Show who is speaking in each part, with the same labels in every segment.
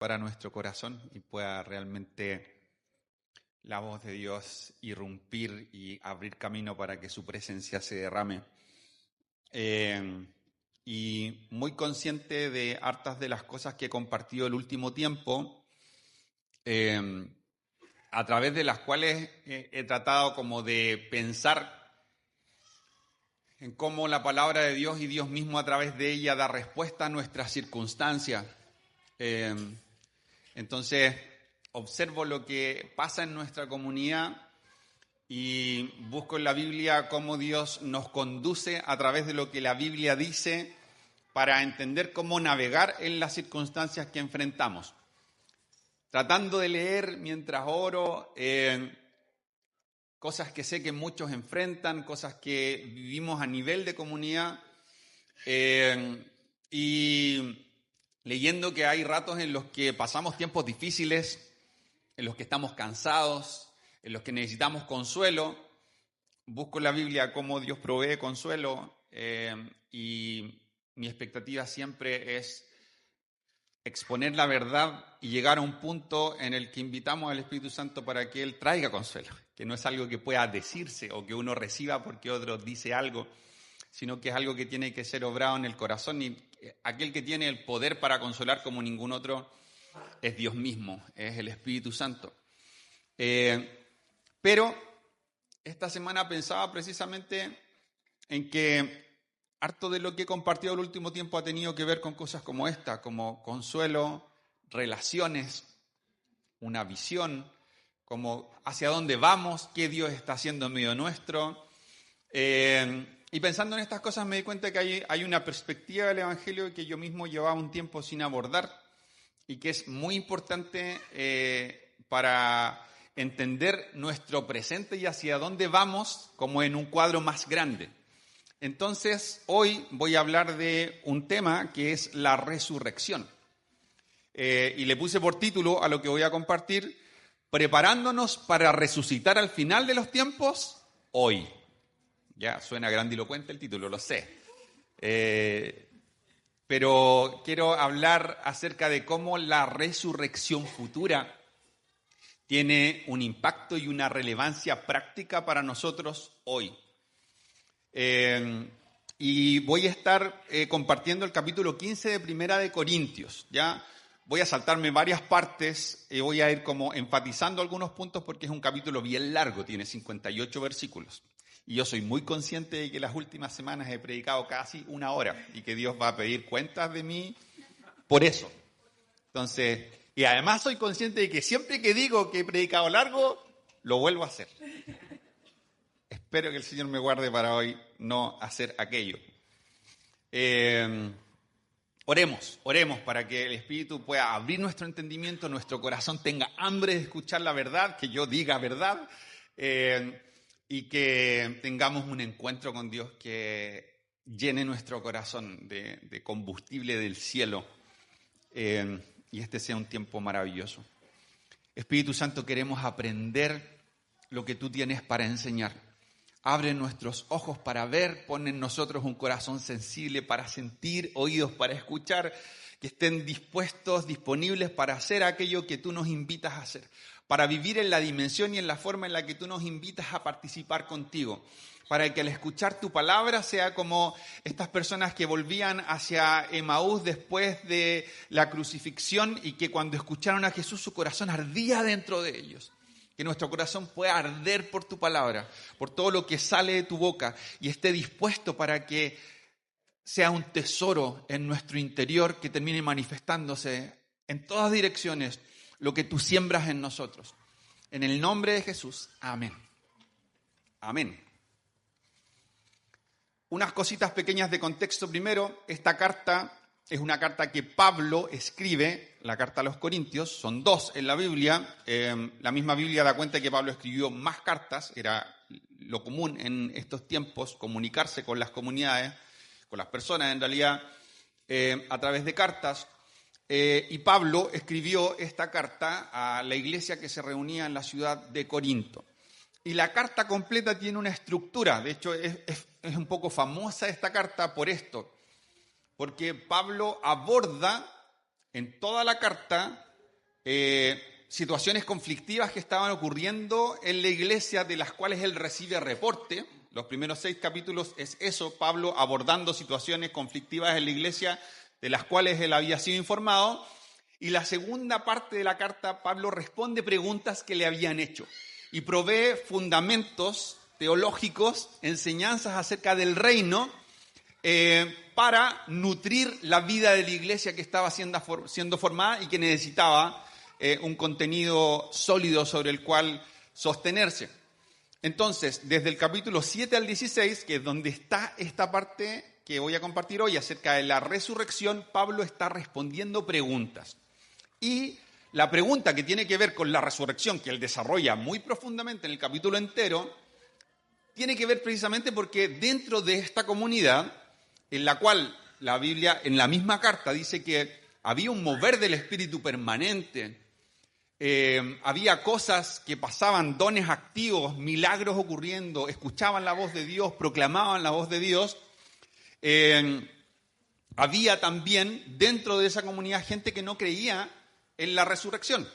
Speaker 1: para nuestro corazón y pueda realmente la voz de Dios irrumpir y abrir camino para que su presencia se derrame. Y muy consciente de hartas de las cosas que he compartido el último tiempo, a través de las cuales he tratado como de pensar en cómo la palabra de Dios y Dios mismo a través de ella da respuesta a nuestras circunstancias. Entonces, observo lo que pasa en nuestra comunidad y busco en la Biblia cómo Dios nos conduce a través de lo que la Biblia dice para entender cómo navegar en las circunstancias que enfrentamos. Tratando de leer mientras oro cosas que sé que muchos enfrentan, cosas que vivimos a nivel de comunidad y leyendo que hay ratos en los que pasamos tiempos difíciles, en los que estamos cansados, en los que necesitamos consuelo. Busco en la Biblia cómo Dios provee consuelo y mi expectativa siempre es exponer la verdad y llegar a un punto en el que invitamos al Espíritu Santo para que Él traiga consuelo, que no es algo que pueda decirse o que uno reciba porque otro dice algo, sino que es algo que tiene que ser obrado en el corazón, y aquel que tiene el poder para consolar como ningún otro es Dios mismo, es el Espíritu Santo. Pero esta semana pensaba precisamente en que harto de lo que he compartido el último tiempo ha tenido que ver con cosas como esta, como consuelo, relaciones, una visión, como hacia dónde vamos, qué Dios está haciendo en medio nuestro. Y pensando en estas cosas me di cuenta que hay una perspectiva del Evangelio que yo mismo llevaba un tiempo sin abordar y que es muy importante para entender nuestro presente y hacia dónde vamos como en un cuadro más grande. Entonces, hoy voy a hablar de un tema que es la resurrección. Y le puse por título a lo que voy a compartir: preparándonos para resucitar al final de los tiempos, hoy. Ya, suena grandilocuente el título, lo sé. Pero quiero hablar acerca de cómo la resurrección futura tiene un impacto y una relevancia práctica para nosotros hoy. Y voy a estar compartiendo el capítulo 15 de Primera de Corintios. Ya voy a saltarme varias partes y voy a ir como enfatizando algunos puntos porque es un capítulo bien largo, tiene 58 versículos. Y yo soy muy consciente de que las últimas semanas he predicado casi una hora y que Dios va a pedir cuentas de mí por eso. Entonces, y además soy consciente de que siempre que digo que he predicado largo, lo vuelvo a hacer. Espero que el Señor me guarde para hoy no hacer aquello. Oremos para que el Espíritu pueda abrir nuestro entendimiento, nuestro corazón tenga hambre de escuchar la verdad, que yo diga verdad, y que tengamos un encuentro con Dios que llene nuestro corazón de combustible del cielo, y este sea un tiempo maravilloso. Espíritu Santo, queremos aprender lo que tú tienes para enseñar. Abre nuestros ojos para ver, pon en nosotros un corazón sensible para sentir, oídos para escuchar, que estén dispuestos, disponibles para hacer aquello que tú nos invitas a hacer, para vivir en la dimensión y en la forma en la que tú nos invitas a participar contigo, para que al escuchar tu palabra sea como estas personas que volvían hacia Emaús después de la crucifixión y que cuando escucharon a Jesús su corazón ardía dentro de ellos. Que nuestro corazón pueda arder por tu palabra, por todo lo que sale de tu boca y esté dispuesto para que sea un tesoro en nuestro interior que termine manifestándose en todas direcciones lo que tú siembras en nosotros. En el nombre de Jesús, amén. Amén. Unas cositas pequeñas de contexto primero. Esta carta es una carta que Pablo escribe, la carta a los Corintios, son dos en la Biblia. La misma Biblia da cuenta que Pablo escribió más cartas, era lo común en estos tiempos, comunicarse con las comunidades, con las personas en realidad, a través de cartas. Y Pablo escribió esta carta a la iglesia que se reunía en la ciudad de Corinto. Y la carta completa tiene una estructura, de hecho es un poco famosa esta carta por esto. Porque Pablo aborda en toda la carta situaciones conflictivas que estaban ocurriendo en la iglesia, de las cuales él recibe reporte. Los primeros 6 capítulos es eso, Pablo abordando situaciones conflictivas en la iglesia de las cuales él había sido informado. Y la segunda parte de la carta, Pablo responde preguntas que le habían hecho y provee fundamentos teológicos, enseñanzas acerca del reino, para nutrir la vida de la iglesia que estaba siendo formada y que necesitaba un contenido sólido sobre el cual sostenerse. Entonces, desde el capítulo 7 al 16, que es donde está esta parte que voy a compartir hoy acerca de la resurrección, Pablo está respondiendo preguntas. Y la pregunta que tiene que ver con la resurrección, que él desarrolla muy profundamente en el capítulo entero, tiene que ver precisamente porque dentro de esta comunidad, en la cual la Biblia en la misma carta dice que había un mover del Espíritu permanente, había cosas que pasaban, dones activos, milagros ocurriendo, escuchaban la voz de Dios, proclamaban la voz de Dios. Había también dentro de esa comunidad gente que no creía en la resurrección,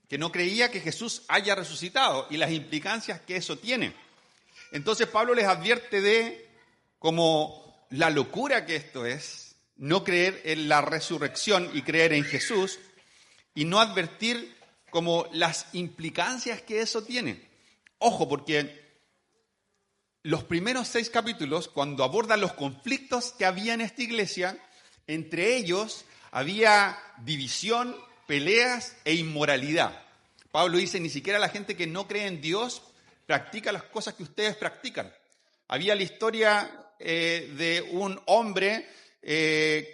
Speaker 1: que no creía que Jesús haya resucitado y las implicancias que eso tiene. Entonces Pablo les advierte de como la locura que esto es, no creer en la resurrección y creer en Jesús, y no advertir como las implicancias que eso tiene. Ojo, porque los primeros 6 capítulos, cuando abordan los conflictos que había en esta iglesia, entre ellos había división, peleas e inmoralidad. Pablo dice, ni siquiera la gente que no cree en Dios practica las cosas que ustedes practican. Había la historia de un hombre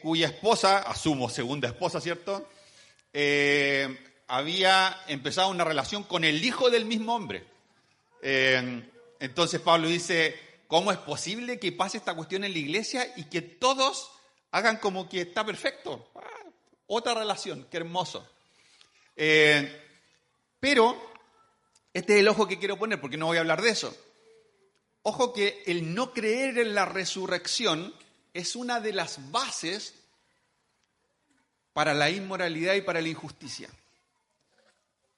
Speaker 1: cuya esposa, asumo segunda esposa, ¿cierto?, había empezado una relación con el hijo del mismo hombre. Entonces Pablo dice, ¿cómo es posible que pase esta cuestión en la iglesia y que todos hagan como que está perfecto? Otra relación, qué hermoso. Pero este es el ojo que quiero poner, porque no voy a hablar de eso. Ojo que el no creer en la resurrección es una de las bases para la inmoralidad y para la injusticia.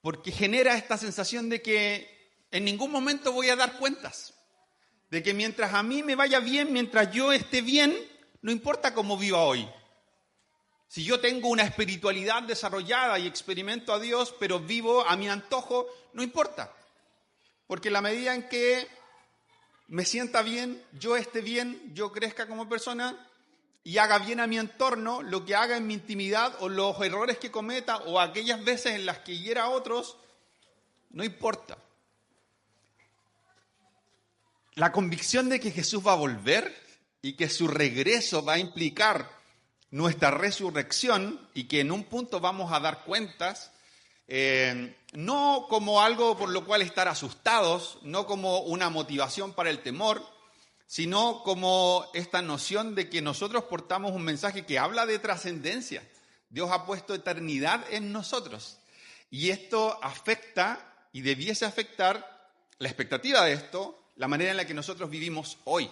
Speaker 1: Porque genera esta sensación de que en ningún momento voy a dar cuentas. De que mientras a mí me vaya bien, mientras yo esté bien, no importa cómo viva hoy. Si yo tengo una espiritualidad desarrollada y experimento a Dios, pero vivo a mi antojo, no importa. Porque en la medida en que me sienta bien, yo esté bien, yo crezca como persona y haga bien a mi entorno, lo que haga en mi intimidad o los errores que cometa o aquellas veces en las que hiera a otros, no importa. La convicción de que Jesús va a volver y que su regreso va a implicar nuestra resurrección y que en un punto vamos a dar cuentas, no como algo por lo cual estar asustados, no como una motivación para el temor, sino como esta noción de que nosotros portamos un mensaje que habla de trascendencia. Dios ha puesto eternidad en nosotros y esto afecta y debiese afectar la expectativa de esto, la manera en la que nosotros vivimos hoy.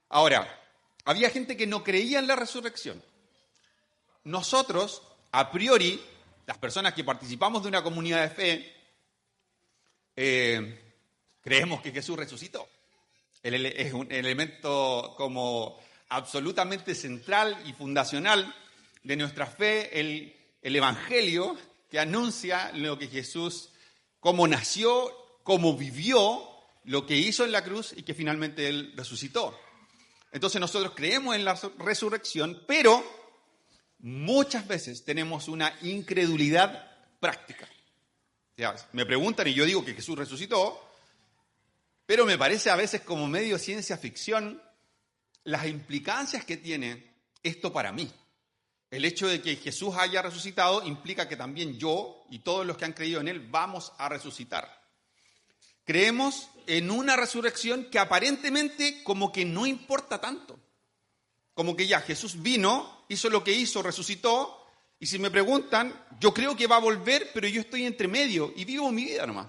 Speaker 1: Ahora, había gente que no creía en la resurrección. Nosotros, a priori, las personas que participamos de una comunidad de fe, creemos que Jesús resucitó. Es un elemento como absolutamente central y fundacional de nuestra fe, el Evangelio que anuncia lo que Jesús, cómo nació, cómo vivió, lo que hizo en la cruz y que finalmente Él resucitó. Entonces nosotros creemos en la resurrección, pero muchas veces tenemos una incredulidad práctica. O sea, me preguntan y yo digo que Jesús resucitó, pero me parece a veces como medio ciencia ficción las implicancias que tiene esto para mí. El hecho de que Jesús haya resucitado implica que también yo y todos los que han creído en Él vamos a resucitar. Creemos en una resurrección que aparentemente como que no importa tanto. Como que ya Jesús vino, hizo lo que hizo, resucitó, y si me preguntan, yo creo que va a volver, pero yo estoy entre medio y vivo mi vida nomás.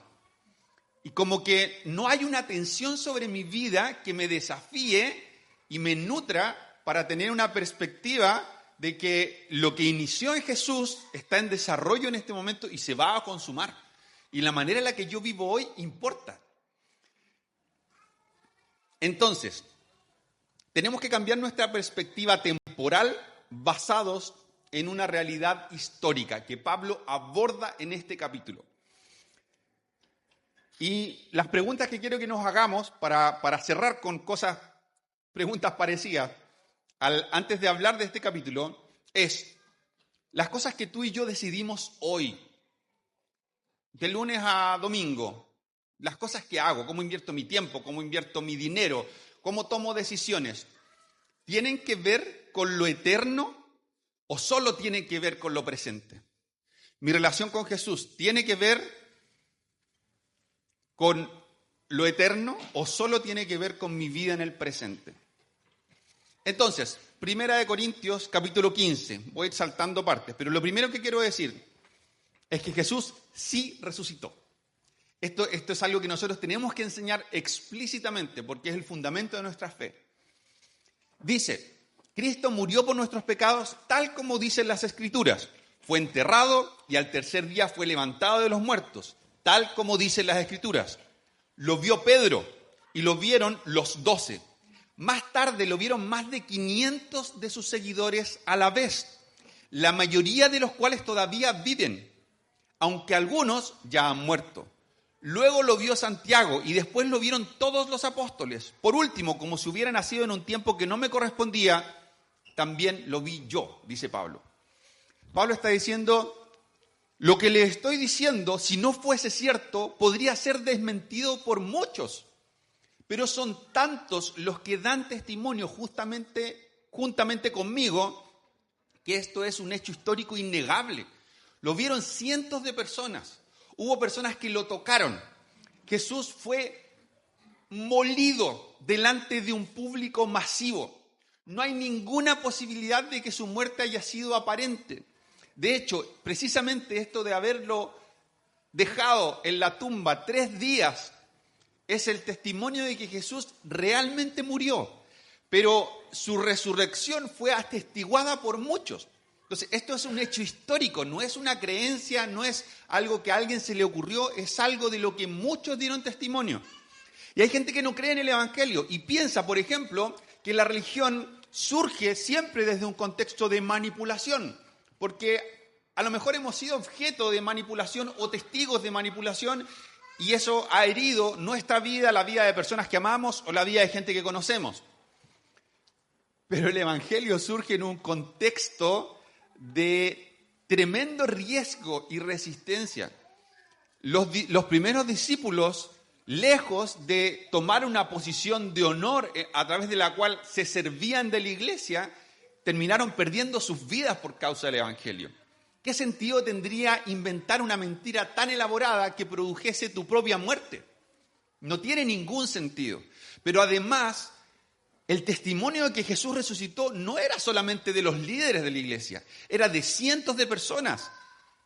Speaker 1: Y como que no hay una tensión sobre mi vida que me desafíe y me nutra para tener una perspectiva de que lo que inició en Jesús está en desarrollo en este momento y se va a consumar. Y la manera en la que yo vivo hoy importa. Entonces, tenemos que cambiar nuestra perspectiva temporal basados en una realidad histórica que Pablo aborda en este capítulo. Y las preguntas que quiero que nos hagamos para cerrar con preguntas parecidas, antes de hablar de este capítulo, es las cosas que tú y yo decidimos hoy, de lunes a domingo, las cosas que hago, cómo invierto mi tiempo, cómo invierto mi dinero, cómo tomo decisiones, ¿tienen que ver con lo eterno o solo tienen que ver con lo presente? Mi relación con Jesús, ¿tiene que ver con lo eterno o solo tiene que ver con mi vida en el presente? Entonces, 1 Corintios capítulo 15, voy a ir saltando partes, pero lo primero que quiero decir es que Jesús sí resucitó. Esto es algo que nosotros tenemos que enseñar explícitamente porque es el fundamento de nuestra fe. Dice, Cristo murió por nuestros pecados tal como dicen las Escrituras. Fue enterrado y al tercer día fue levantado de los muertos, tal como dicen las Escrituras. Lo vio Pedro y lo vieron los 12. Más tarde lo vieron más de 500 de sus seguidores a la vez, la mayoría de los cuales todavía viven, aunque algunos ya han muerto. Luego lo vio Santiago y después lo vieron todos los apóstoles. Por último, como si hubiera nacido en un tiempo que no me correspondía, también lo vi yo, dice Pablo. Pablo está diciendo, lo que le estoy diciendo, si no fuese cierto, podría ser desmentido por muchos. Pero son tantos los que dan testimonio juntamente conmigo, que esto es un hecho histórico innegable. Lo vieron cientos de personas. Hubo personas que lo tocaron. Jesús fue molido delante de un público masivo. No hay ninguna posibilidad de que su muerte haya sido aparente. De hecho, precisamente esto de haberlo dejado en la tumba 3 días es el testimonio de que Jesús realmente murió. Pero su resurrección fue atestiguada por muchos. Entonces, esto es un hecho histórico, no es una creencia, no es algo que a alguien se le ocurrió, es algo de lo que muchos dieron testimonio. Y hay gente que no cree en el Evangelio y piensa, por ejemplo, que la religión surge siempre desde un contexto de manipulación, porque a lo mejor hemos sido objeto de manipulación o testigos de manipulación y eso ha herido nuestra vida, la vida de personas que amamos o la vida de gente que conocemos. Pero el Evangelio surge en un contexto de tremendo riesgo y resistencia. Los primeros discípulos, lejos de tomar una posición de honor a través de la cual se servían de la iglesia, terminaron perdiendo sus vidas por causa del Evangelio. ¿Qué sentido tendría inventar una mentira tan elaborada que produjese tu propia muerte? No tiene ningún sentido. Pero además, el testimonio de que Jesús resucitó no era solamente de los líderes de la iglesia, era de cientos de personas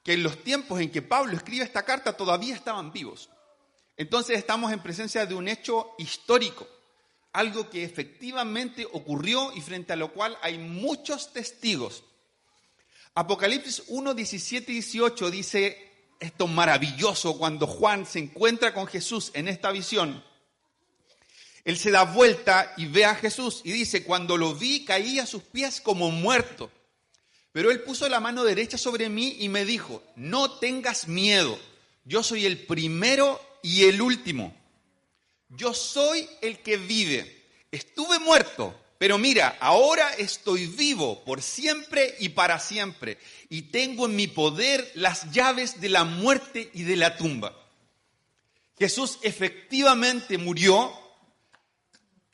Speaker 1: que en los tiempos en que Pablo escribe esta carta todavía estaban vivos. Entonces estamos en presencia de un hecho histórico, algo que efectivamente ocurrió y frente a lo cual hay muchos testigos. Apocalipsis 1, 17 y 18 dice esto maravilloso cuando Juan se encuentra con Jesús en esta visión. Él se da vuelta y ve a Jesús y dice, cuando lo vi caí a sus pies como muerto. Pero él puso la mano derecha sobre mí y me dijo, no tengas miedo, yo soy el primero y el último. Yo soy el que vive. Estuve muerto, pero mira, ahora estoy vivo por siempre y para siempre. Y tengo en mi poder las llaves de la muerte y de la tumba. Jesús efectivamente murió,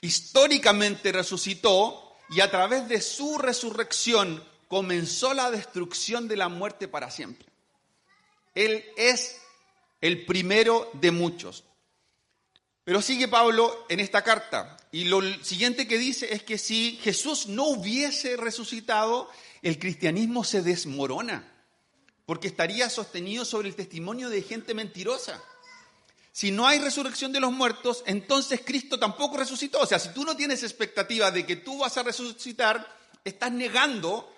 Speaker 1: históricamente resucitó y a través de su resurrección comenzó la destrucción de la muerte para siempre. Él es el primero de muchos. Pero sigue Pablo en esta carta y lo siguiente que dice es que si Jesús no hubiese resucitado, el cristianismo se desmorona porque estaría sostenido sobre el testimonio de gente mentirosa. Si no hay resurrección de los muertos, entonces Cristo tampoco resucitó. O sea, si tú no tienes expectativa de que tú vas a resucitar, estás negando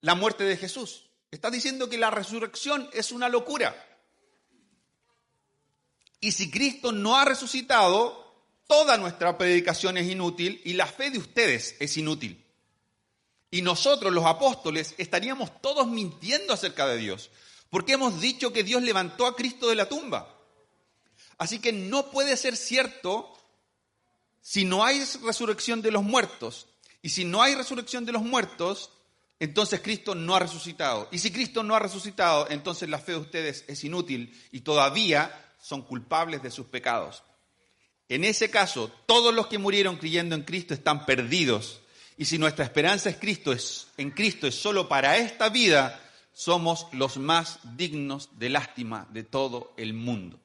Speaker 1: la muerte de Jesús. Estás diciendo que la resurrección es una locura. Y si Cristo no ha resucitado, toda nuestra predicación es inútil y la fe de ustedes es inútil. Y nosotros, los apóstoles, estaríamos todos mintiendo acerca de Dios, porque hemos dicho que Dios levantó a Cristo de la tumba. Así que no puede ser cierto si no hay resurrección de los muertos. Y si no hay resurrección de los muertos, entonces Cristo no ha resucitado. Y si Cristo no ha resucitado, entonces la fe de ustedes es inútil y todavía son culpables de sus pecados. En ese caso, todos los que murieron creyendo en Cristo están perdidos. Y si nuestra esperanza en Cristo es solo para esta vida, somos los más dignos de lástima de todo el mundo.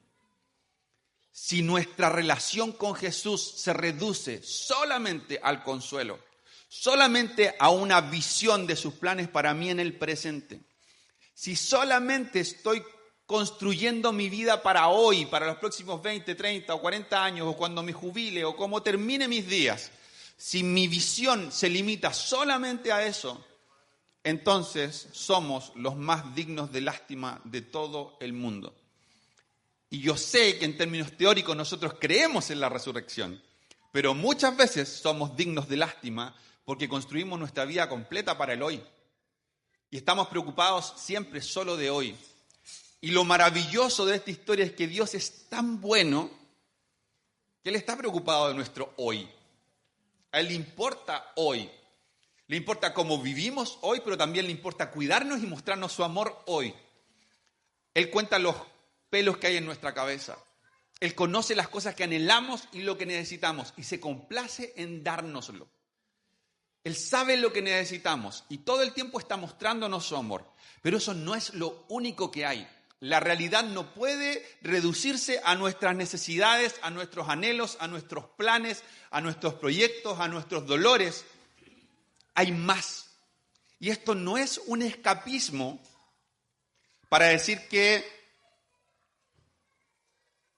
Speaker 1: Si nuestra relación con Jesús se reduce solamente al consuelo, solamente a una visión de sus planes para mí en el presente, si solamente estoy construyendo mi vida para hoy, para los próximos 20, 30 o 40 años, o cuando me jubile, o como termine mis días, si mi visión se limita solamente a eso, entonces somos los más dignos de lástima de todo el mundo. Y yo sé que en términos teóricos nosotros creemos en la resurrección, pero muchas veces somos dignos de lástima porque construimos nuestra vida completa para el hoy. Y estamos preocupados siempre solo de hoy. Y lo maravilloso de esta historia es que Dios es tan bueno que Él está preocupado de nuestro hoy. A Él le importa hoy. Le importa cómo vivimos hoy, pero también le importa cuidarnos y mostrarnos su amor hoy. Él cuenta los pelos que hay en nuestra cabeza. Él conoce las cosas que anhelamos y lo que necesitamos y se complace en dárnoslo. Él sabe lo que necesitamos y todo el tiempo está mostrándonos su amor. Pero eso no es lo único que hay. La realidad no puede reducirse a nuestras necesidades, a nuestros anhelos, a nuestros planes, a nuestros proyectos, a nuestros dolores. Hay más. Y esto no es un escapismo para decir que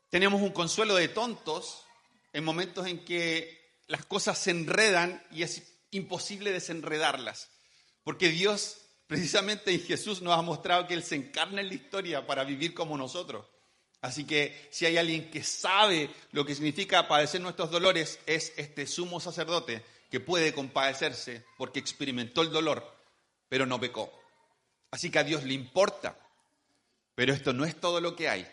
Speaker 1: tenemos un consuelo de tontos en momentos en que las cosas se enredan y es imposible desenredarlas. Porque Dios, precisamente en Jesús, nos ha mostrado que Él se encarna en la historia para vivir como nosotros. Así que si hay alguien que sabe lo que significa padecer nuestros dolores, es este sumo sacerdote que puede compadecerse porque experimentó el dolor, pero no pecó. Así que a Dios le importa. Pero esto no es todo lo que hay.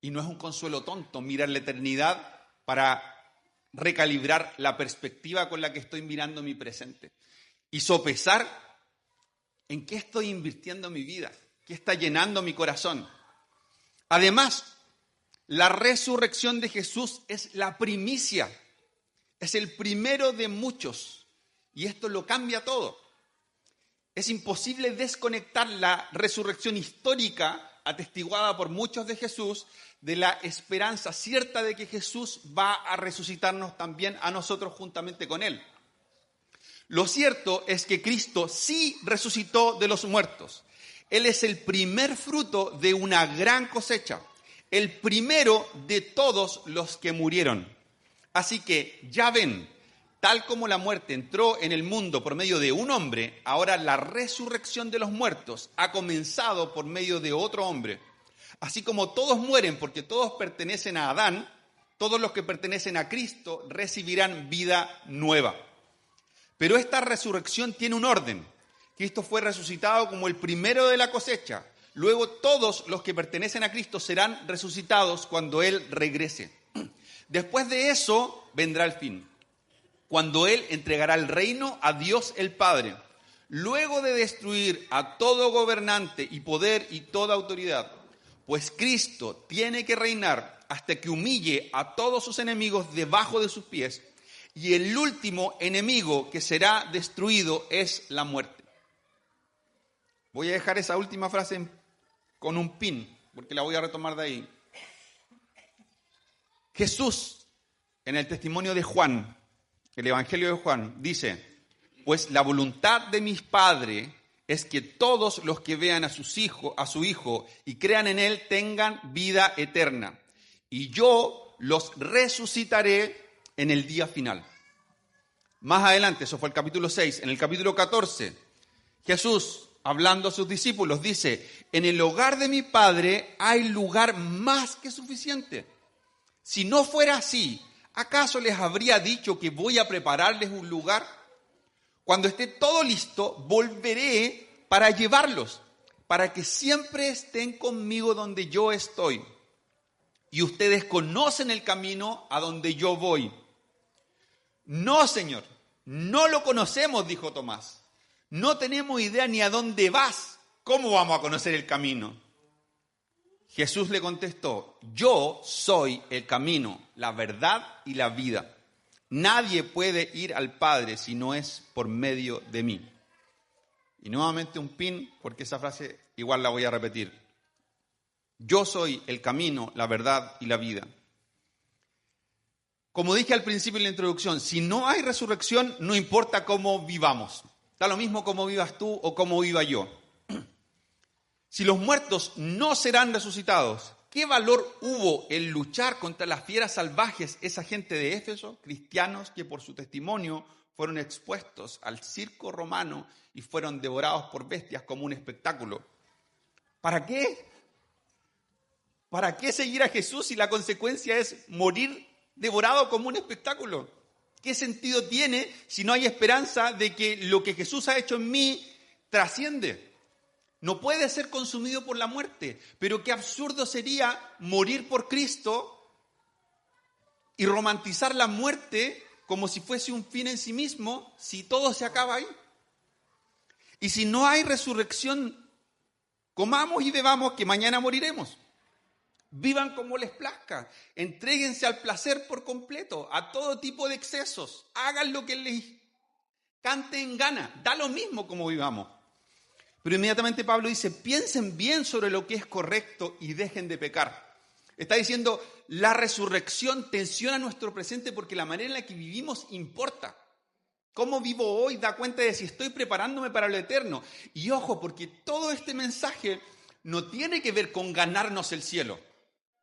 Speaker 1: Y no es un consuelo tonto mirar la eternidad para recalibrar la perspectiva con la que estoy mirando mi presente. Y sopesar en qué estoy invirtiendo mi vida, qué está llenando mi corazón. Además, la resurrección de Jesús es la primicia, es el primero de muchos. Y esto lo cambia todo. Es imposible desconectar la resurrección histórica atestiguada por muchos de Jesús, de la esperanza cierta de que Jesús va a resucitarnos también a nosotros juntamente con Él. Lo cierto es que Cristo sí resucitó de los muertos. Él es el primer fruto de una gran cosecha, el primero de todos los que murieron. Así que ya ven, tal como la muerte entró en el mundo por medio de un hombre, ahora la resurrección de los muertos ha comenzado por medio de otro hombre. Así como todos mueren porque todos pertenecen a Adán, todos los que pertenecen a Cristo recibirán vida nueva. Pero esta resurrección tiene un orden. Cristo fue resucitado como el primero de la cosecha. Luego todos los que pertenecen a Cristo serán resucitados cuando Él regrese. Después de eso vendrá el fin, cuando Él entregará el reino a Dios el Padre. Luego de destruir a todo gobernante y poder y toda autoridad, pues Cristo tiene que reinar hasta que humille a todos sus enemigos debajo de sus pies, y el último enemigo que será destruido es la muerte. Voy a dejar esa última frase con un pin, porque la voy a retomar de ahí. Jesús, en el testimonio de Juan, el Evangelio de Juan, dice: pues la voluntad de mi Padre es que todos los que vean a su Hijo y crean en Él tengan vida eterna. Y yo los resucitaré en el día final. Más adelante, eso fue el capítulo 6, en el capítulo 14, Jesús, hablando a sus discípulos, dice: en el hogar de mi Padre hay lugar más que suficiente. Si no fuera así, ¿acaso les habría dicho que voy a prepararles un lugar? Cuando esté todo listo, volveré para llevarlos, para que siempre estén conmigo donde yo estoy. Y ustedes conocen el camino a donde yo voy. No, Señor, no lo conocemos, dijo Tomás. No tenemos idea ni a dónde vas. ¿Cómo vamos a conocer el camino? Jesús le contestó: yo soy el camino, la verdad y la vida. Nadie puede ir al Padre si no es por medio de mí. Y nuevamente un pin, porque esa frase igual la voy a repetir. Yo soy el camino, la verdad y la vida. Como dije al principio en la introducción, si no hay resurrección, no importa cómo vivamos. Da lo mismo cómo vivas tú o cómo viva yo. Si los muertos no serán resucitados, ¿qué valor hubo en luchar contra las fieras salvajes esa gente de Éfeso, cristianos que por su testimonio fueron expuestos al circo romano y fueron devorados por bestias como un espectáculo? ¿Para qué? ¿Para qué seguir a Jesús si la consecuencia es morir devorado como un espectáculo? ¿Qué sentido tiene si no hay esperanza de que lo que Jesús ha hecho en mí trasciende? No puede ser consumido por la muerte, pero qué absurdo sería morir por Cristo y romantizar la muerte como si fuese un fin en sí mismo, si todo se acaba ahí. Y si no hay resurrección, comamos y bebamos que mañana moriremos. Vivan como les plazca, entréguense al placer por completo, a todo tipo de excesos, hagan lo que les cante en gana, da lo mismo como vivamos. Pero inmediatamente Pablo dice: piensen bien sobre lo que es correcto y dejen de pecar. Está diciendo, la resurrección tensiona nuestro presente porque la manera en la que vivimos importa. Cómo vivo hoy da cuenta de si estoy preparándome para lo eterno. Y ojo, porque todo este mensaje no tiene que ver con ganarnos el cielo.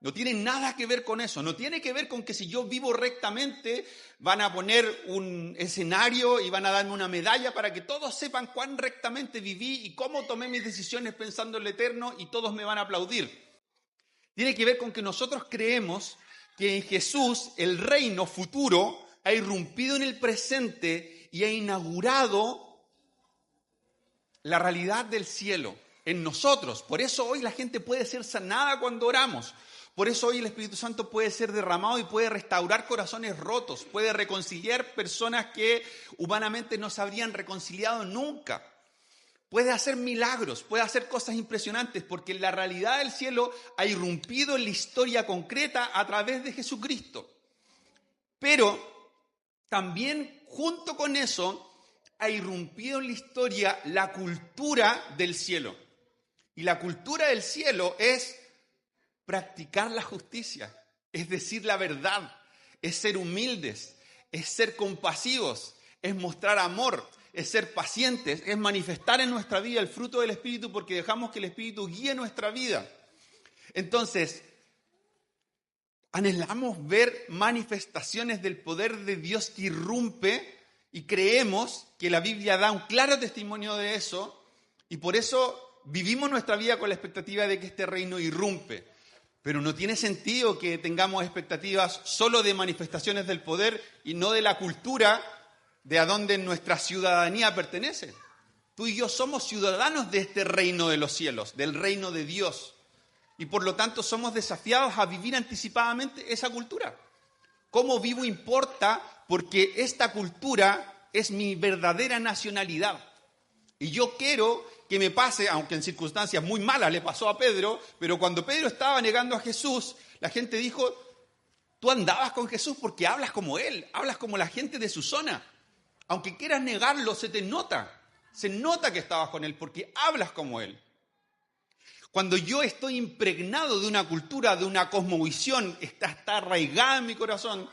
Speaker 1: No tiene nada que ver con eso, no tiene que ver con que si yo vivo rectamente van a poner un escenario y van a darme una medalla para que todos sepan cuán rectamente viví y cómo tomé mis decisiones pensando en lo eterno y todos me van a aplaudir. Tiene que ver con que nosotros creemos que en Jesús el reino futuro ha irrumpido en el presente y ha inaugurado la realidad del cielo en nosotros. Por eso hoy la gente puede ser sanada cuando oramos. Por eso hoy el Espíritu Santo puede ser derramado y puede restaurar corazones rotos, puede reconciliar personas que humanamente no se habrían reconciliado nunca. Puede hacer milagros, puede hacer cosas impresionantes, porque la realidad del cielo ha irrumpido en la historia concreta a través de Jesucristo. Pero también junto con eso ha irrumpido en la historia la cultura del cielo. Y la cultura del cielo es practicar la justicia, es decir la verdad, es ser humildes, es ser compasivos, es mostrar amor, es ser pacientes, es manifestar en nuestra vida el fruto del Espíritu porque dejamos que el Espíritu guíe nuestra vida. Entonces, anhelamos ver manifestaciones del poder de Dios que irrumpe y creemos que la Biblia da un claro testimonio de eso y por eso vivimos nuestra vida con la expectativa de que este reino irrumpe. Pero no tiene sentido que tengamos expectativas solo de manifestaciones del poder y no de la cultura de a donde nuestra ciudadanía pertenece. Tú y yo somos ciudadanos de este reino de los cielos, del reino de Dios. Y por lo tanto somos desafiados a vivir anticipadamente esa cultura. Cómo vivo importa porque esta cultura es mi verdadera nacionalidad. Y yo quiero que me pase, aunque en circunstancias muy malas le pasó a Pedro, pero cuando Pedro estaba negando a Jesús, la gente dijo, tú andabas con Jesús porque hablas como él, hablas como la gente de su zona. Aunque quieras negarlo, se nota que estabas con él porque hablas como él. Cuando yo estoy impregnado de una cultura, de una cosmovisión, está arraigada en mi corazón,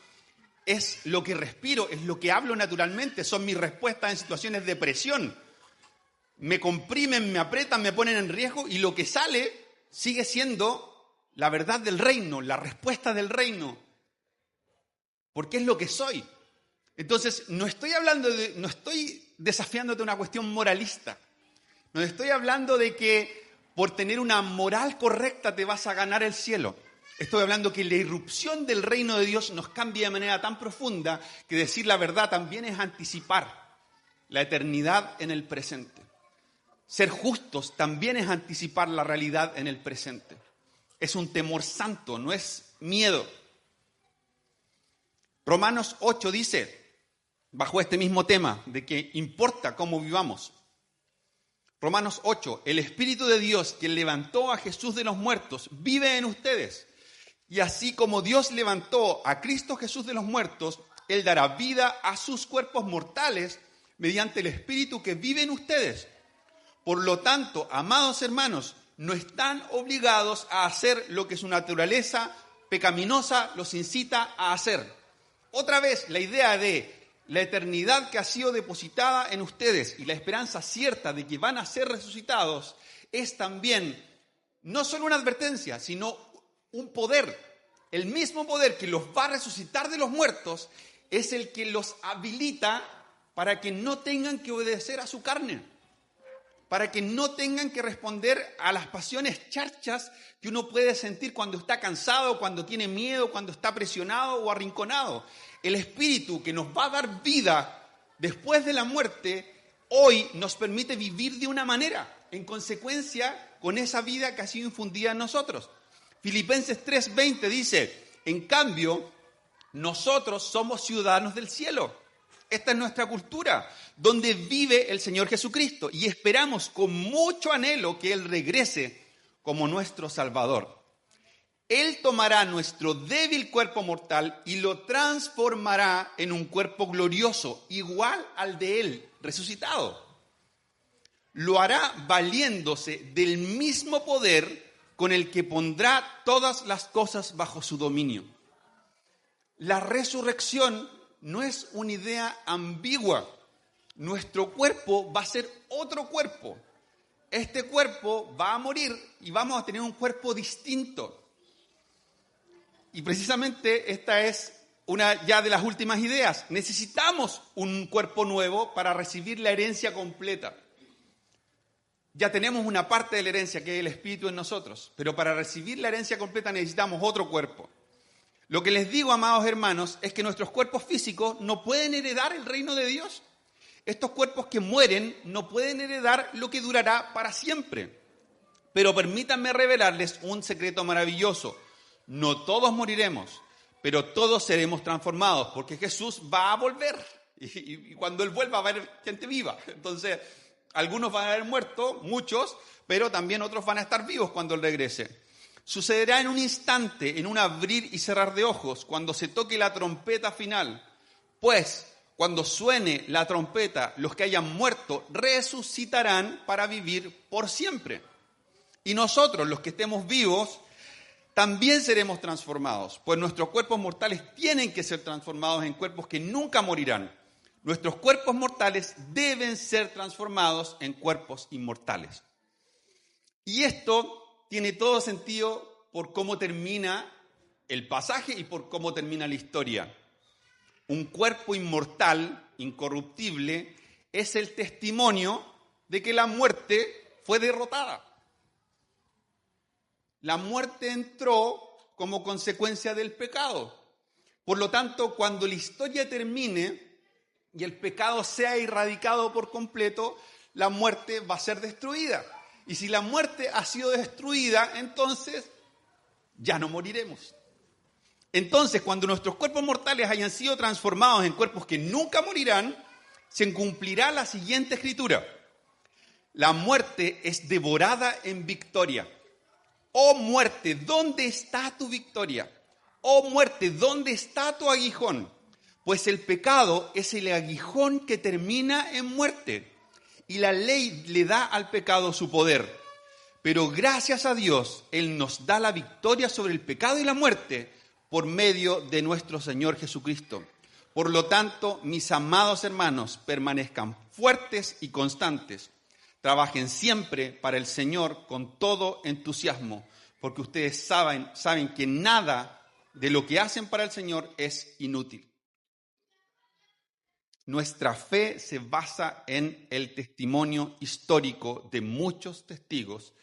Speaker 1: es lo que respiro, es lo que hablo naturalmente, son mis respuestas en situaciones de presión. Me comprimen, me aprietan, me ponen en riesgo y lo que sale sigue siendo la verdad del reino, la respuesta del reino, porque es lo que soy. Entonces, no estoy desafiándote una cuestión moralista. No estoy hablando de que por tener una moral correcta te vas a ganar el cielo. Estoy hablando que la irrupción del reino de Dios nos cambia de manera tan profunda que decir la verdad también es anticipar la eternidad en el presente. Ser justos también es anticipar la realidad en el presente. Es un temor santo, no es miedo. Romanos 8 dice, bajo este mismo tema, de que importa cómo vivamos. Romanos 8, el Espíritu de Dios, quien levantó a Jesús de los muertos, vive en ustedes. Y así como Dios levantó a Cristo Jesús de los muertos, Él dará vida a sus cuerpos mortales mediante el Espíritu que vive en ustedes. Por lo tanto, amados hermanos, no están obligados a hacer lo que su naturaleza pecaminosa los incita a hacer. Otra vez, la idea de la eternidad que ha sido depositada en ustedes y la esperanza cierta de que van a ser resucitados es también no solo una advertencia, sino un poder. El mismo poder que los va a resucitar de los muertos es el que los habilita para que no tengan que obedecer a su carne, para que no tengan que responder a las pasiones charchas que uno puede sentir cuando está cansado, cuando tiene miedo, cuando está presionado o arrinconado. El Espíritu que nos va a dar vida después de la muerte, hoy nos permite vivir de una manera, en consecuencia con esa vida que ha sido infundida en nosotros. Filipenses 3:20 dice, en cambio, nosotros somos ciudadanos del cielo. Esta es nuestra cultura, donde vive el Señor Jesucristo, y esperamos con mucho anhelo que Él regrese como nuestro Salvador. Él tomará nuestro débil cuerpo mortal y lo transformará en un cuerpo glorioso, igual al de Él, resucitado. Lo hará valiéndose del mismo poder con el que pondrá todas las cosas bajo su dominio. La resurrección no es una idea ambigua. Nuestro cuerpo va a ser otro cuerpo. Este cuerpo va a morir y vamos a tener un cuerpo distinto. Y precisamente esta es una ya de las últimas ideas. Necesitamos un cuerpo nuevo para recibir la herencia completa. Ya tenemos una parte de la herencia, que es el Espíritu en nosotros, pero para recibir la herencia completa necesitamos otro cuerpo. Lo que les digo, amados hermanos, es que nuestros cuerpos físicos no pueden heredar el reino de Dios. Estos cuerpos que mueren no pueden heredar lo que durará para siempre. Pero permítanme revelarles un secreto maravilloso. No todos moriremos, pero todos seremos transformados, porque Jesús va a volver. Y cuando Él vuelva va a haber gente viva. Entonces, algunos van a haber muerto, muchos, pero también otros van a estar vivos cuando Él regrese. Sucederá en un instante, en un abrir y cerrar de ojos, cuando se toque la trompeta final. Pues, cuando suene la trompeta, los que hayan muerto resucitarán para vivir por siempre. Y nosotros, los que estemos vivos, también seremos transformados, pues nuestros cuerpos mortales tienen que ser transformados en cuerpos que nunca morirán. Nuestros cuerpos mortales deben ser transformados en cuerpos inmortales. Y esto tiene todo sentido por cómo termina el pasaje y por cómo termina la historia. Un cuerpo inmortal, incorruptible, es el testimonio de que la muerte fue derrotada. La muerte entró como consecuencia del pecado. Por lo tanto, cuando la historia termine y el pecado sea erradicado por completo, la muerte va a ser destruida. Y si la muerte ha sido destruida, entonces ya no moriremos. Entonces, cuando nuestros cuerpos mortales hayan sido transformados en cuerpos que nunca morirán, se cumplirá la siguiente escritura. La muerte es devorada en victoria. Oh muerte, ¿dónde está tu victoria? Oh muerte, ¿dónde está tu aguijón? Pues el pecado es el aguijón que termina en muerte. Y la ley le da al pecado su poder. Pero gracias a Dios, Él nos da la victoria sobre el pecado y la muerte por medio de nuestro Señor Jesucristo. Por lo tanto, mis amados hermanos, permanezcan fuertes y constantes. Trabajen siempre para el Señor con todo entusiasmo, porque ustedes saben que nada de lo que hacen para el Señor es inútil. Nuestra fe se basa en el testimonio histórico de muchos testigos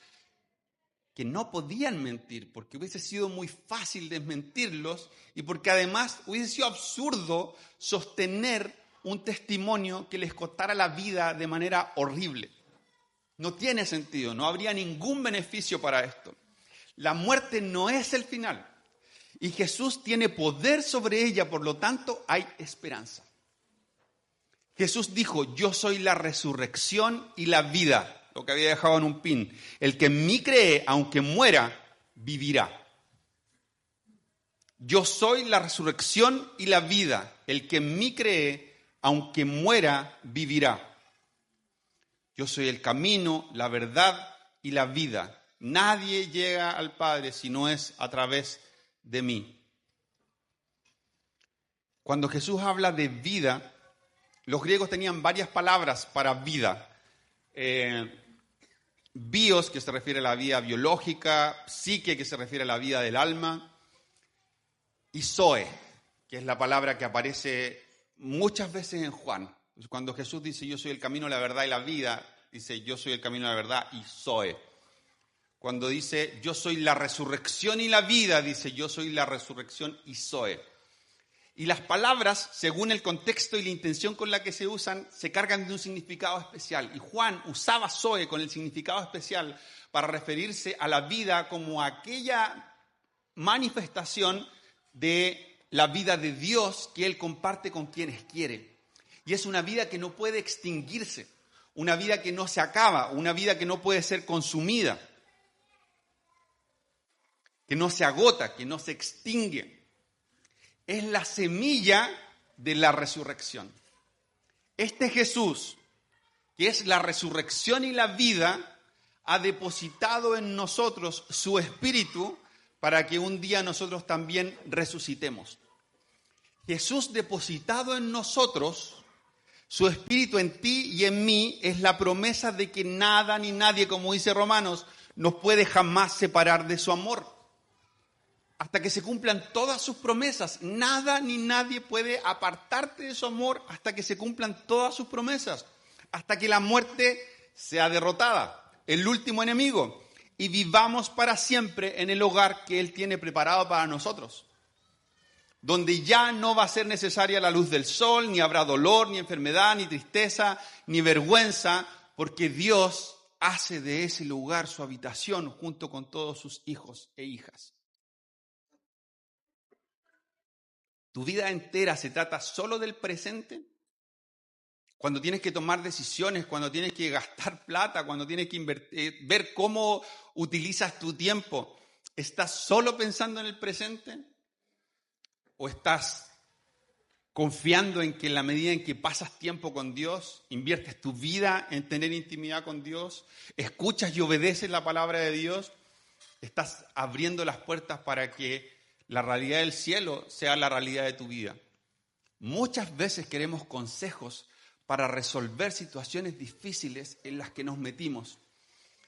Speaker 1: que no podían mentir, porque hubiese sido muy fácil desmentirlos y porque además hubiese sido absurdo sostener un testimonio que les costara la vida de manera horrible. No tiene sentido, no habría ningún beneficio para esto. La muerte no es el final y Jesús tiene poder sobre ella, por lo tanto hay esperanza. Jesús dijo, yo soy la resurrección y la vida, lo que había dejado en un pin. El que en mí cree, aunque muera, vivirá. Yo soy la resurrección y la vida. El que en mí cree, aunque muera, vivirá. Yo soy el camino, la verdad y la vida. Nadie llega al Padre si no es a través de mí. Cuando Jesús habla de vida, los griegos tenían varias palabras para vida. Bios, que se refiere a la vida biológica, psique, que se refiere a la vida del alma, y zoe, que es la palabra que aparece muchas veces en Juan. Cuando Jesús dice, yo soy el camino, la verdad y la vida, dice, yo soy el camino, la verdad y zoe. Cuando dice, yo soy la resurrección y la vida, dice, yo soy la resurrección y zoe. Y las palabras, según el contexto y la intención con la que se usan, se cargan de un significado especial. Y Juan usaba zoe con el significado especial para referirse a la vida como aquella manifestación de la vida de Dios que Él comparte con quienes quiere. Y es una vida que no puede extinguirse, una vida que no se acaba, una vida que no puede ser consumida, que no se agota, que no se extingue. Es la semilla de la resurrección. Este Jesús, que es la resurrección y la vida, ha depositado en nosotros su espíritu para que un día nosotros también resucitemos. Jesús depositado en nosotros, su espíritu en ti y en mí, es la promesa de que nada ni nadie, como dice Romanos, nos puede jamás separar de su amor. Hasta que se cumplan todas sus promesas. Nada ni nadie puede apartarte de su amor hasta que se cumplan todas sus promesas. Hasta que la muerte sea derrotada, el último enemigo, y vivamos para siempre en el hogar que Él tiene preparado para nosotros. Donde ya no va a ser necesaria la luz del sol, ni habrá dolor, ni enfermedad, ni tristeza, ni vergüenza, porque Dios hace de ese lugar su habitación junto con todos sus hijos e hijas. ¿Tu vida entera se trata solo del presente? Cuando tienes que tomar decisiones, cuando tienes que gastar plata, cuando tienes que ver cómo utilizas tu tiempo, ¿estás solo pensando en el presente? ¿O estás confiando en que en la medida en que pasas tiempo con Dios, inviertes tu vida en tener intimidad con Dios, escuchas y obedeces la palabra de Dios, estás abriendo las puertas para que la realidad del cielo sea la realidad de tu vida? Muchas veces queremos consejos para resolver situaciones difíciles en las que nos metimos.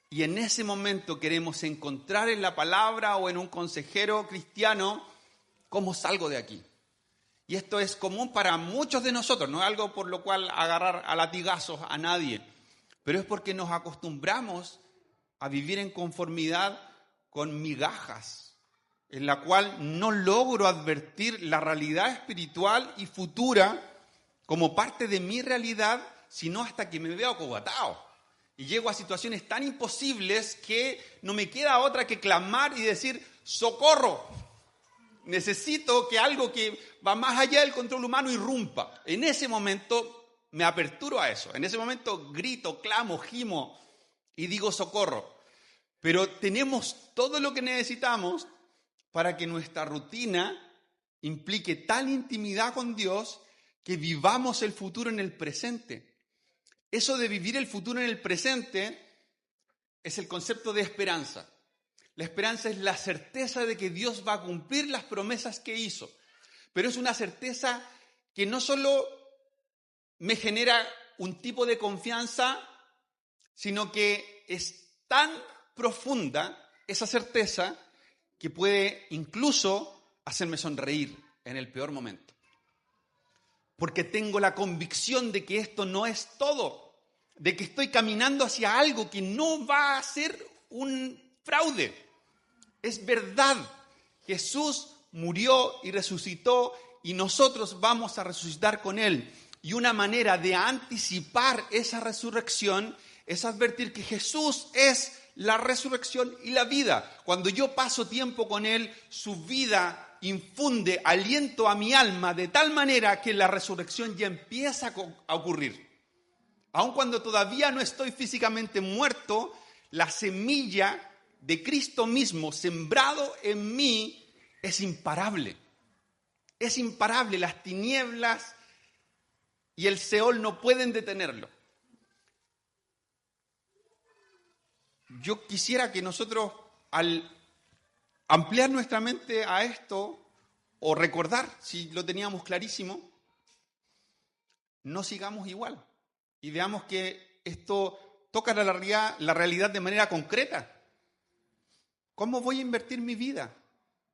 Speaker 1: Y en ese momento queremos encontrar en la palabra o en un consejero cristiano cómo salgo de aquí. Y esto es común para muchos de nosotros, no es algo por lo cual agarrar a latigazos a nadie, pero es porque nos acostumbramos a vivir en conformidad con migajas, en la cual no logro advertir la realidad espiritual y futura como parte de mi realidad, sino hasta que me veo acobatado. Y llego a situaciones tan imposibles que no me queda otra que clamar y decir, ¡socorro! Necesito que algo que va más allá del control humano irrumpa. En ese momento me aperturo a eso. En ese momento grito, clamo, gimo y digo socorro. Pero tenemos todo lo que necesitamos para que nuestra rutina implique tal intimidad con Dios que vivamos el futuro en el presente. Eso de vivir el futuro en el presente es el concepto de esperanza. La esperanza es la certeza de que Dios va a cumplir las promesas que hizo. Pero es una certeza que no solo me genera un tipo de confianza, sino que es tan profunda esa certeza que puede incluso hacerme sonreír en el peor momento. porque tengo la convicción de que esto no es todo, de que estoy caminando hacia algo que no va a ser un fraude. Es verdad, Jesús murió y resucitó y nosotros vamos a resucitar con Él. Y una manera de anticipar esa resurrección es advertir que Jesús es la resurrección y la vida. Cuando yo paso tiempo con Él, su vida infunde aliento a mi alma de tal manera que la resurrección ya empieza a ocurrir. Aun cuando todavía no estoy físicamente muerto, la semilla de Cristo mismo sembrado en mí es imparable. Es imparable. Las tinieblas y el Seol no pueden detenerlo. Yo quisiera que nosotros, al ampliar nuestra mente a esto, o recordar, si lo teníamos clarísimo, no sigamos igual. Y veamos que esto toca la realidad de manera concreta. ¿Cómo voy a invertir mi vida?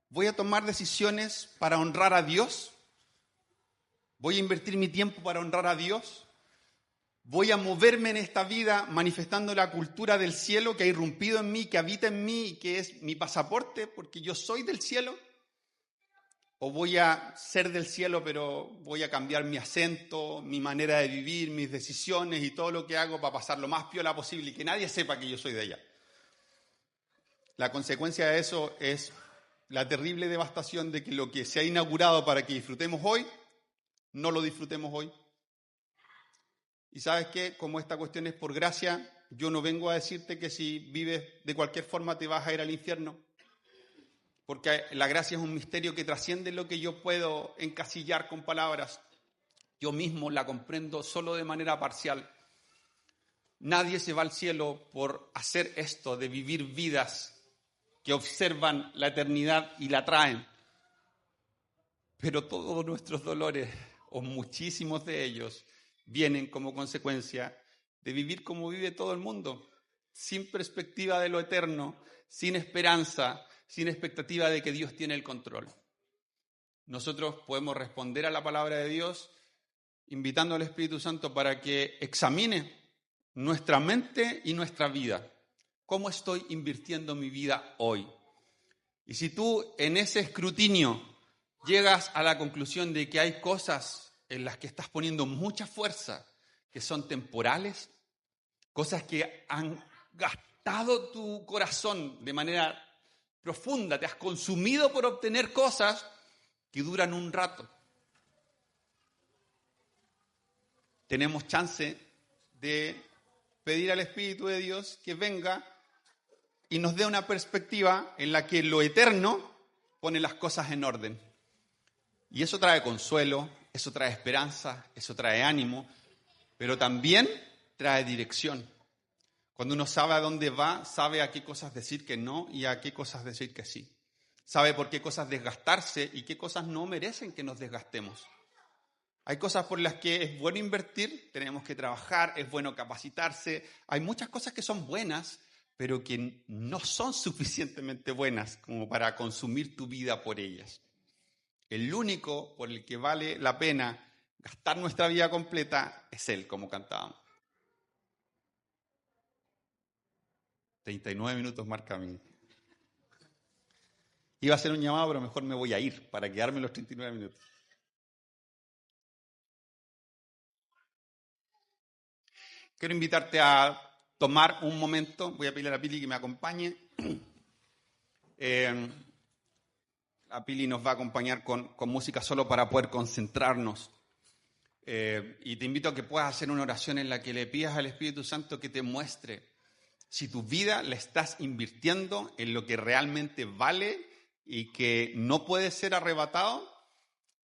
Speaker 1: ¿Voy a tomar decisiones para honrar a Dios? ¿Voy a invertir mi tiempo para honrar a Dios? ¿Voy a moverme en esta vida manifestando la cultura del cielo que ha irrumpido en mí, que habita en mí y que es mi pasaporte porque yo soy del cielo? ¿O voy a ser del cielo pero voy a cambiar mi acento, mi manera de vivir, mis decisiones y todo lo que hago para pasar lo más piola posible y que nadie sepa que yo soy de allá? La consecuencia de eso es la terrible devastación de que lo que se ha inaugurado para que disfrutemos hoy, no lo disfrutemos hoy. Y ¿sabes qué? Como esta cuestión es por gracia, yo no vengo a decirte que si vives de cualquier forma te vas a ir al infierno, porque la gracia es un misterio que trasciende lo que yo puedo encasillar con palabras. Yo mismo la comprendo solo de manera parcial. Nadie se va al cielo por hacer esto de vivir vidas que observan la eternidad y la traen. Pero todos nuestros dolores, o muchísimos de ellos, vienen como consecuencia de vivir como vive todo el mundo, sin perspectiva de lo eterno, sin esperanza, sin expectativa de que Dios tiene el control. Nosotros podemos responder a la palabra de Dios invitando al Espíritu Santo para que examine nuestra mente y nuestra vida. ¿Cómo estoy invirtiendo mi vida hoy? Y si tú en ese escrutinio llegas a la conclusión de que hay cosas en las que estás poniendo mucha fuerza, que son temporales, cosas que han gastado tu corazón de manera profunda, te has consumido por obtener cosas que duran un rato. Tenemos chance de pedir al Espíritu de Dios que venga y nos dé una perspectiva en la que lo eterno pone las cosas en orden. Y eso trae consuelo, eso trae esperanza, eso trae ánimo, pero también trae dirección. Cuando uno sabe a dónde va, sabe a qué cosas decir que no y a qué cosas decir que sí. Sabe por qué cosas desgastarse y qué cosas no merecen que nos desgastemos. Hay cosas por las que es bueno invertir, tenemos que trabajar, es bueno capacitarse. Hay muchas cosas que son buenas, pero que no son suficientemente buenas como para consumir tu vida por ellas. El único por el que vale la pena gastar nuestra vida completa es Él, como cantábamos. 39 minutos marca a mí. Iba a hacer un llamado, pero mejor me voy a ir para quedarme los 39 minutos. Quiero invitarte a tomar un momento. Voy a pedirle a la Pili que me acompañe. La Pili nos va a acompañar con música solo para poder concentrarnos. Y te invito a que puedas hacer una oración en la que le pidas al Espíritu Santo que te muestre si tu vida la estás invirtiendo en lo que realmente vale y que no puede ser arrebatado,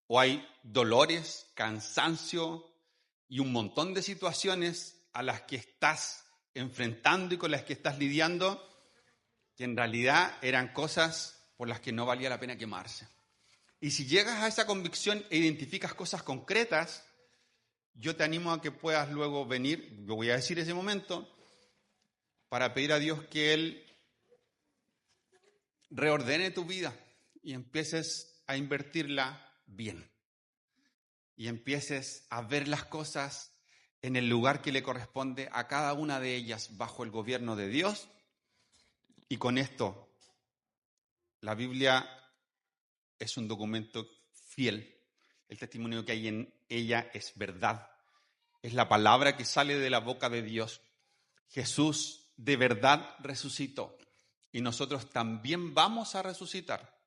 Speaker 1: o hay dolores, cansancio y un montón de situaciones a las que estás enfrentando y con las que estás lidiando, que en realidad eran cosas por las que no valía la pena quemarse. Y si llegas a esa convicción e identificas cosas concretas, yo te animo a que puedas luego venir, lo voy a decir ese momento, para pedir a Dios que Él reordene tu vida y empieces a invertirla bien. y empieces a ver las cosas en el lugar que le corresponde a cada una de ellas bajo el gobierno de Dios. Y con esto, la Biblia es un documento fiel. El testimonio que hay en ella es verdad. Es la palabra que sale de la boca de Dios. Jesús de verdad resucitó y nosotros también vamos a resucitar.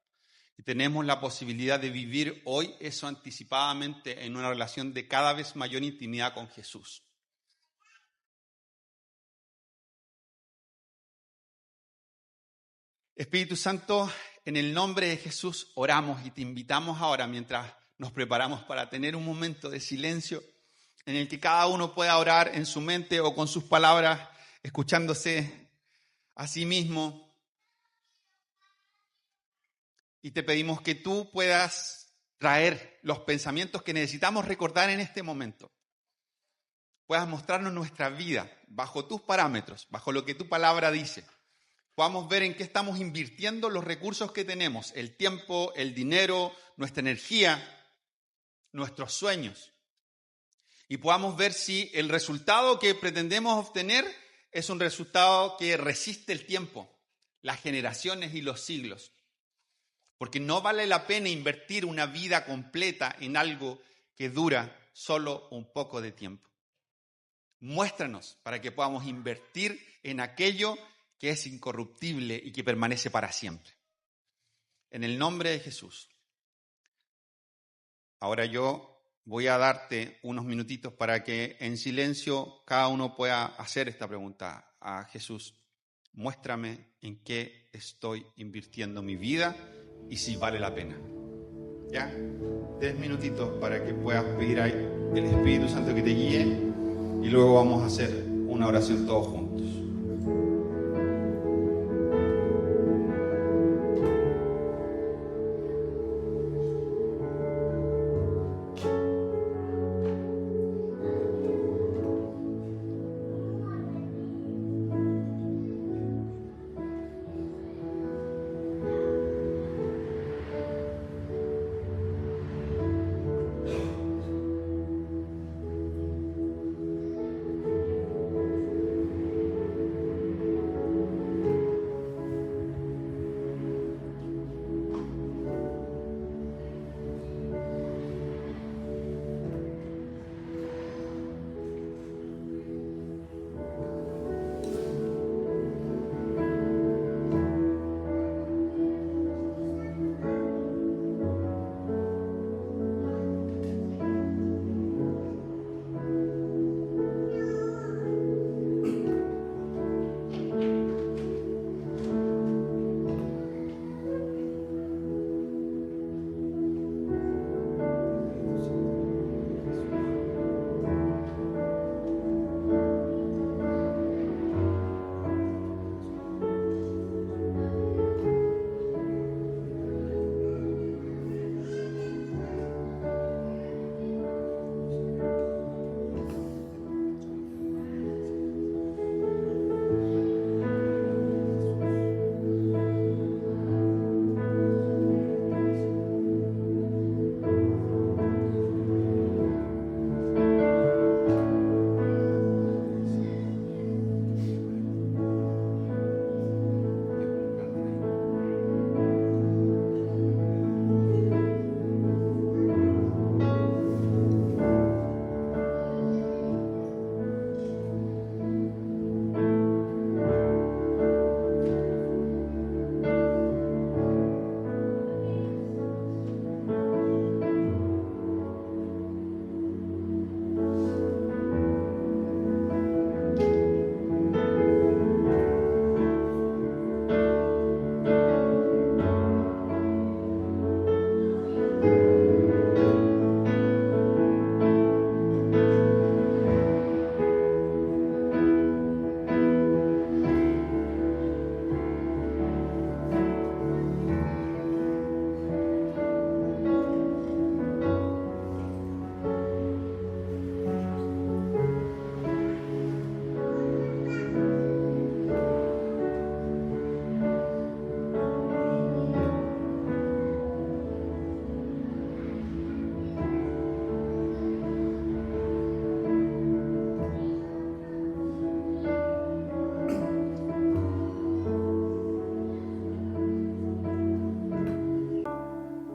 Speaker 1: Y tenemos la posibilidad de vivir hoy eso anticipadamente en una relación de cada vez mayor intimidad con Jesús. Espíritu Santo, en el nombre de Jesús oramos y te invitamos ahora, mientras nos preparamos para tener un momento de silencio en el que cada uno pueda orar en su mente o con sus palabras, escuchándose a sí mismo. Y te pedimos que tú puedas traer los pensamientos que necesitamos recordar en este momento. Puedas mostrarnos nuestra vida bajo tus parámetros, bajo lo que tu palabra dice. Podamos ver en qué estamos invirtiendo los recursos que tenemos, el tiempo, el dinero, nuestra energía, nuestros sueños. Y podamos ver si el resultado que pretendemos obtener es un resultado que resiste el tiempo, las generaciones y los siglos. Porque no vale la pena invertir una vida completa en algo que dura solo un poco de tiempo. Muéstranos para que podamos invertir en aquello que es incorruptible y que permanece para siempre. En el nombre de Jesús. Ahora yo voy a darte unos minutitos para que en silencio cada uno pueda hacer esta pregunta a Jesús. Muéstrame en qué estoy invirtiendo mi vida y si vale la pena. ¿Ya? 3 minutitos para que puedas pedir al Espíritu Santo que te guíe y luego vamos a hacer una oración todos juntos.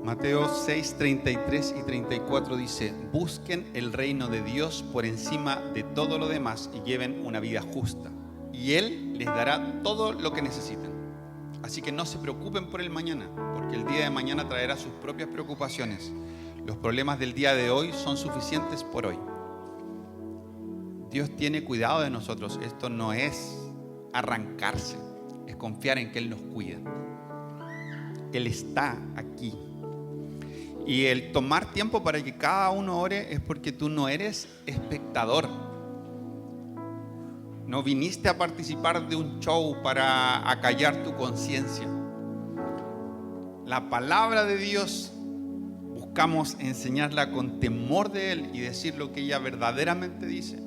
Speaker 1: Mateo 6, 33 y 34 dice: busquen el reino de Dios por encima de todo lo demás y lleven una vida justa, y Él les dará todo lo que necesiten. Así que no se preocupen por el mañana, porque el día de mañana traerá sus propias preocupaciones. Los problemas del día de hoy son suficientes por hoy. Dios tiene cuidado de nosotros. Esto no es arrancarse, es confiar en que Él nos cuida. Él está aquí. Y el tomar tiempo para que cada uno ore es porque tú no eres espectador. No viniste a participar de un show para acallar tu conciencia. La palabra de Dios buscamos enseñarla con temor de Él y decir lo que ella verdaderamente dice.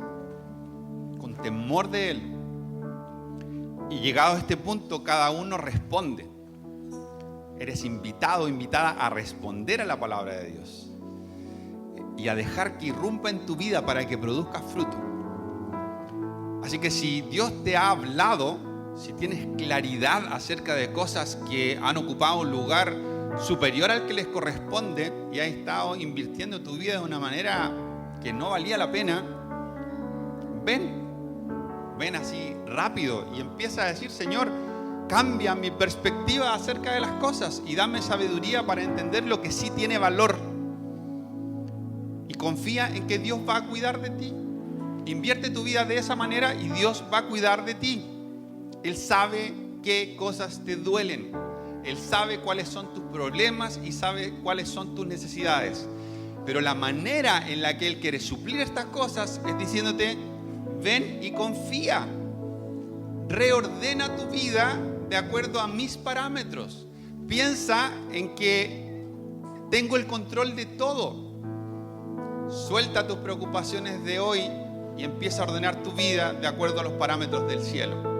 Speaker 1: Con temor de Él. Y llegado a este punto, cada uno responde. Eres invitado o invitada a responder a la palabra de Dios y a dejar que irrumpa en tu vida para que produzca fruto. Así que si Dios te ha hablado, si tienes claridad acerca de cosas que han ocupado un lugar superior al que les corresponde y has estado invirtiendo tu vida de una manera que no valía la pena, ven así rápido y empieza a decir: Señor, cambia mi perspectiva acerca de las cosas y dame sabiduría para entender lo que sí tiene valor. Y confía en que Dios va a cuidar de ti. Invierte tu vida de esa manera y Dios va a cuidar de ti. Él sabe qué cosas te duelen. Él sabe cuáles son tus problemas y sabe cuáles son tus necesidades. Pero la manera en la que Él quiere suplir estas cosas es diciéndote: ven y confía. Reordena tu vida de acuerdo a mis parámetros. Piensa en que tengo el control de todo. Suelta tus preocupaciones de hoy y empieza a ordenar tu vida de acuerdo a los parámetros del cielo.